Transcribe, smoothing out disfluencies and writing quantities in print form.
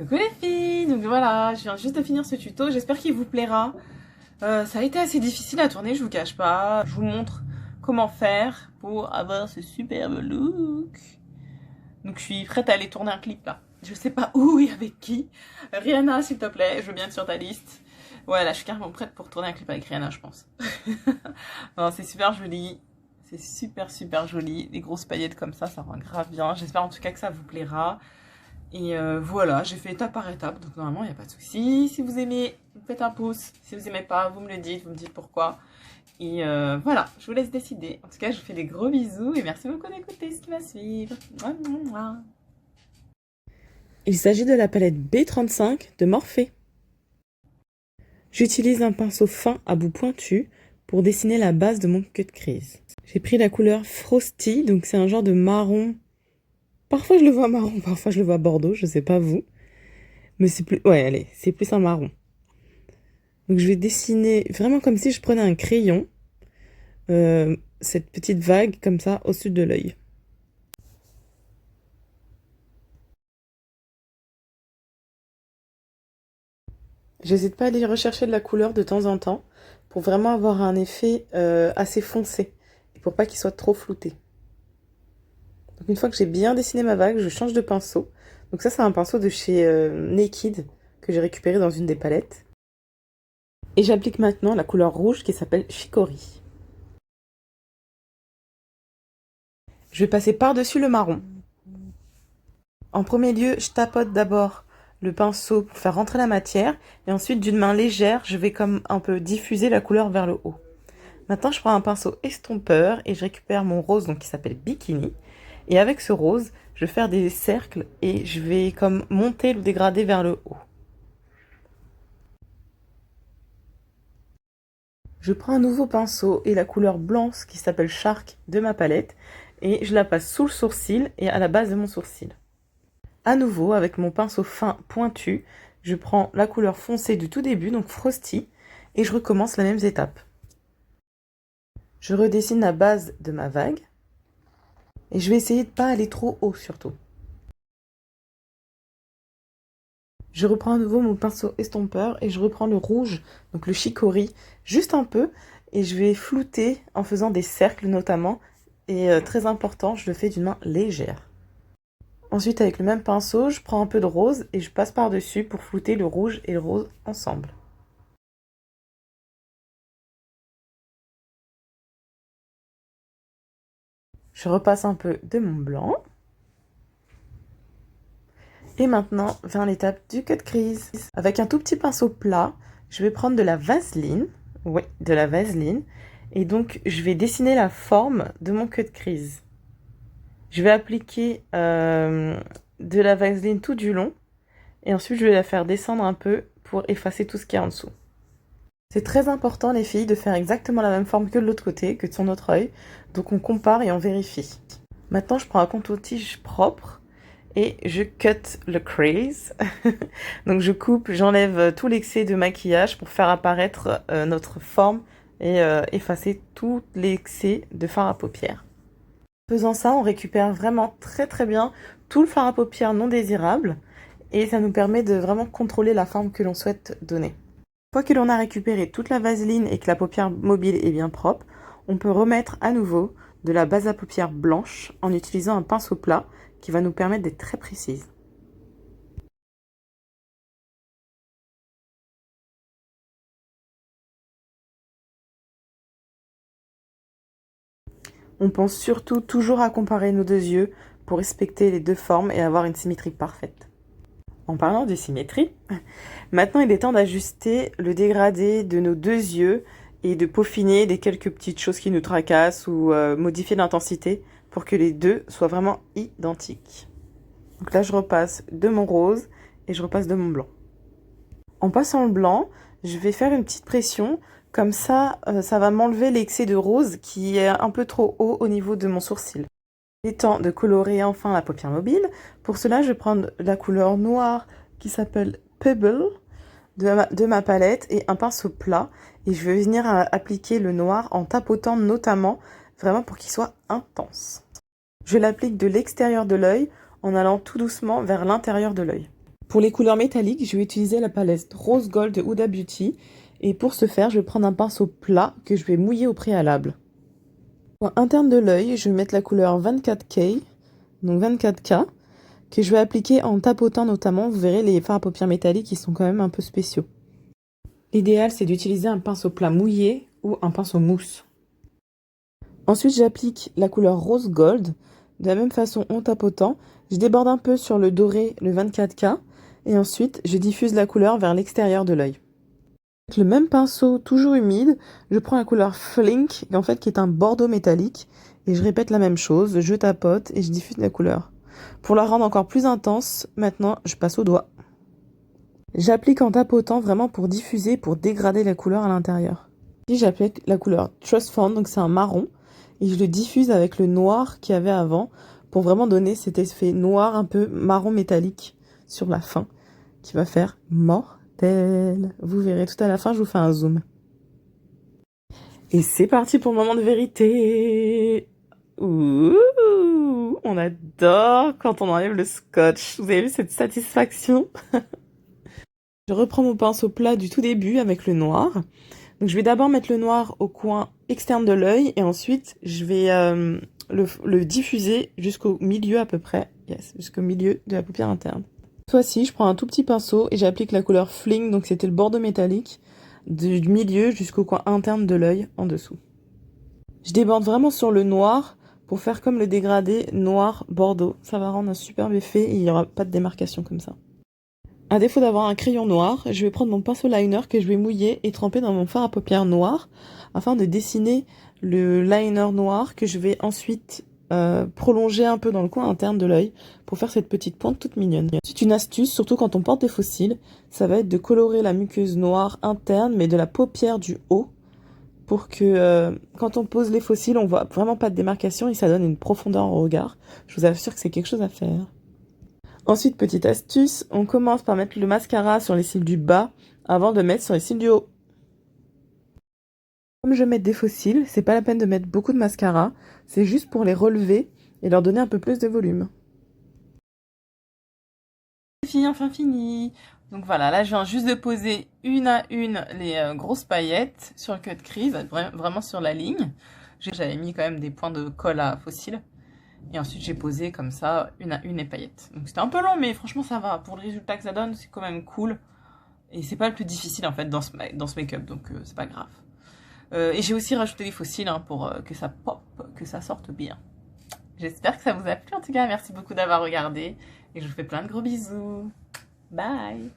Coucou les filles, donc voilà, je viens juste de finir ce tuto, j'espère qu'il vous plaira. Ça a été assez difficile à tourner, je vous cache pas. Je vous montre comment faire pour avoir ce superbe look. Donc je suis prête à aller tourner un clip là. Je sais pas où et avec qui. Rihanna s'il te plaît, je veux bien être sur ta liste. Ouais là je suis carrément prête pour tourner un clip avec Rihanna je pense. Non, c'est super joli. C'est super joli. Les grosses paillettes comme ça rend grave bien. J'espère en tout cas que ça vous plaira. Et voilà, j'ai fait étape par étape, donc normalement il n'y a pas de souci. Si vous aimez, vous faites un pouce. Si vous n'aimez pas, vous me le dites, vous me dites pourquoi. Et voilà, je vous laisse décider. En tout cas, je vous fais des gros bisous et merci beaucoup d'écouter ce qui va suivre. Mouah, mouah. Il s'agit de la palette B35 de Morphe. J'utilise un pinceau fin à bout pointu pour dessiner la base de mon cut crease. J'ai pris la couleur Frosty, donc c'est un genre de marron. Parfois je le vois marron, parfois je le vois bordeaux, je sais pas vous. Mais c'est plus... Ouais, allez, c'est plus un marron. Donc je vais dessiner vraiment comme si je prenais un crayon, cette petite vague comme ça au-dessus de l'œil. J'hésite pas à aller rechercher de la couleur de temps en temps pour vraiment avoir un effet assez foncé et pour pas qu'il soit trop flouté. Donc une fois que j'ai bien dessiné ma vague, je change de pinceau. Donc ça c'est un pinceau de chez Naked que j'ai récupéré dans une des palettes. Et j'applique maintenant la couleur rouge qui s'appelle Chicory. Je vais passer par-dessus le marron. En premier lieu, je tapote d'abord le pinceau pour faire rentrer la matière. Et ensuite, d'une main légère, je vais comme un peu diffuser la couleur vers le haut. Maintenant, je prends un pinceau estompeur et je récupère mon rose donc, qui s'appelle Bikini. Et avec ce rose, je vais faire des cercles et je vais comme monter le dégradé vers le haut. Je prends un nouveau pinceau et la couleur blanche qui s'appelle Shark de ma palette et je la passe sous le sourcil et à la base de mon sourcil. À nouveau, avec mon pinceau fin pointu, je prends la couleur foncée du tout début, donc Frosty, et je recommence les mêmes étapes. Je redessine la base de ma vague et je vais essayer de ne pas aller trop haut surtout. Je reprends à nouveau mon pinceau estompeur et je reprends le rouge, donc le chicory, juste un peu, et je vais flouter en faisant des cercles notamment, et très important, je le fais d'une main légère. Ensuite, avec le même pinceau, je prends un peu de rose et je passe par-dessus pour flouter le rouge et le rose ensemble. Je repasse un peu de mon blanc. Et maintenant, vient l'étape du cut crease. Avec un tout petit pinceau plat, je vais prendre de la vaseline. Oui, de la vaseline. Et donc, je vais dessiner la forme de mon cut crease. Je vais appliquer de la vaseline tout du long. Et ensuite, je vais la faire descendre un peu pour effacer tout ce qui est en dessous. C'est très important, les filles, de faire exactement la même forme que de l'autre côté, que de son autre œil. Donc, on compare et on vérifie. Maintenant, je prends un contour-tige propre. Et je cut le crease. Donc je coupe, j'enlève tout l'excès de maquillage pour faire apparaître notre forme et effacer tout l'excès de fard à paupières. En faisant ça, on récupère vraiment très bien tout le fard à paupières non désirable et ça nous permet de vraiment contrôler la forme que l'on souhaite donner. Une fois que l'on a récupéré toute la vaseline et que la paupière mobile est bien propre, on peut remettre à nouveau de la base à paupières blanche en utilisant un pinceau plat qui va nous permettre d'être très précise. On pense surtout toujours à comparer nos deux yeux pour respecter les deux formes et avoir une symétrie parfaite. En parlant de symétrie, maintenant il est temps d'ajuster le dégradé de nos deux yeux et de peaufiner les quelques petites choses qui nous tracassent ou modifier l'intensité pour que les deux soient vraiment identiques. Donc là je repasse de mon rose et je repasse de mon blanc. En passant le blanc, je vais faire une petite pression, comme ça, ça va m'enlever l'excès de rose qui est un peu trop haut au niveau de mon sourcil. Il est temps de colorer enfin la paupière mobile. Pour cela, je vais prendre la couleur noire qui s'appelle Pebble de ma palette et un pinceau plat. Et je vais venir appliquer le noir en tapotant notamment, vraiment pour qu'il soit intense. Je l'applique de l'extérieur de l'œil en allant tout doucement vers l'intérieur de l'œil. Pour les couleurs métalliques, je vais utiliser la palette Rose Gold de Huda Beauty. Et pour ce faire, je vais prendre un pinceau plat que je vais mouiller au préalable. Pour interne de l'œil, je vais mettre la couleur 24K, donc 24K, que je vais appliquer en tapotant notamment. Vous verrez, les fards à paupières métalliques, ils sont quand même un peu spéciaux. L'idéal, c'est d'utiliser un pinceau plat mouillé ou un pinceau mousse. Ensuite, j'applique la couleur Rose Gold. De la même façon, en tapotant, je déborde un peu sur le doré, le 24K, et ensuite, je diffuse la couleur vers l'extérieur de l'œil. Avec le même pinceau, toujours humide, je prends la couleur Flink, en fait, qui est un bordeaux métallique, et je répète la même chose, je tapote et je diffuse la couleur. Pour la rendre encore plus intense, maintenant, je passe au doigt. J'applique en tapotant vraiment pour diffuser, pour dégrader la couleur à l'intérieur. Ici, j'applique la couleur Trust Fund, donc c'est un marron, et je le diffuse avec le noir qu'il y avait avant, pour vraiment donner cet effet noir un peu marron métallique sur la fin, qui va faire mortel. Vous verrez tout à la fin, je vous fais un zoom. Et c'est parti pour le moment de vérité. Ouh, on adore quand on enlève le scotch. Vous avez vu cette satisfaction? Je reprends mon pinceau plat du tout début avec le noir. Donc je vais d'abord mettre le noir au coin externe de l'œil et ensuite je vais le diffuser jusqu'au milieu à peu près. Yes, jusqu'au milieu de la paupière interne. Cette fois-ci, je prends un tout petit pinceau et j'applique la couleur Fling, donc c'était le bordeaux métallique, du milieu jusqu'au coin interne de l'œil en dessous. Je déborde vraiment sur le noir pour faire comme le dégradé noir-bordeaux. Ça va rendre un superbe effet et il n'y aura pas de démarcation comme ça. À défaut d'avoir un crayon noir, je vais prendre mon pinceau liner que je vais mouiller et tremper dans mon fard à paupières noir afin de dessiner le liner noir que je vais ensuite prolonger un peu dans le coin interne de l'œil pour faire cette petite pointe toute mignonne. C'est une astuce, surtout quand on porte des faux cils, ça va être de colorer la muqueuse noire interne mais de la paupière du haut pour que quand on pose les faux cils, on voit vraiment pas de démarcation et ça donne une profondeur au regard. Je vous assure que c'est quelque chose à faire. Ensuite, petite astuce, on commence par mettre le mascara sur les cils du bas avant de le mettre sur les cils du haut. Comme je mets des faux cils, c'est pas la peine de mettre beaucoup de mascara, c'est juste pour les relever et leur donner un peu plus de volume. Enfin fini. Donc voilà, là je viens juste de poser une à une les grosses paillettes sur le cut crease, vraiment sur la ligne. J'avais mis quand même des points de colle à faux cils. Et ensuite, j'ai posé comme ça, une à une les paillettes. Donc c'était un peu long, mais franchement, ça va. Pour le résultat que ça donne, c'est quand même cool. Et c'est pas le plus difficile, en fait, dans ce make-up, donc c'est pas grave. Et j'ai aussi rajouté des faux cils hein, pour que ça pop, que ça sorte bien. J'espère que ça vous a plu, en tout cas. Merci beaucoup d'avoir regardé. Et je vous fais plein de gros bisous. Bye!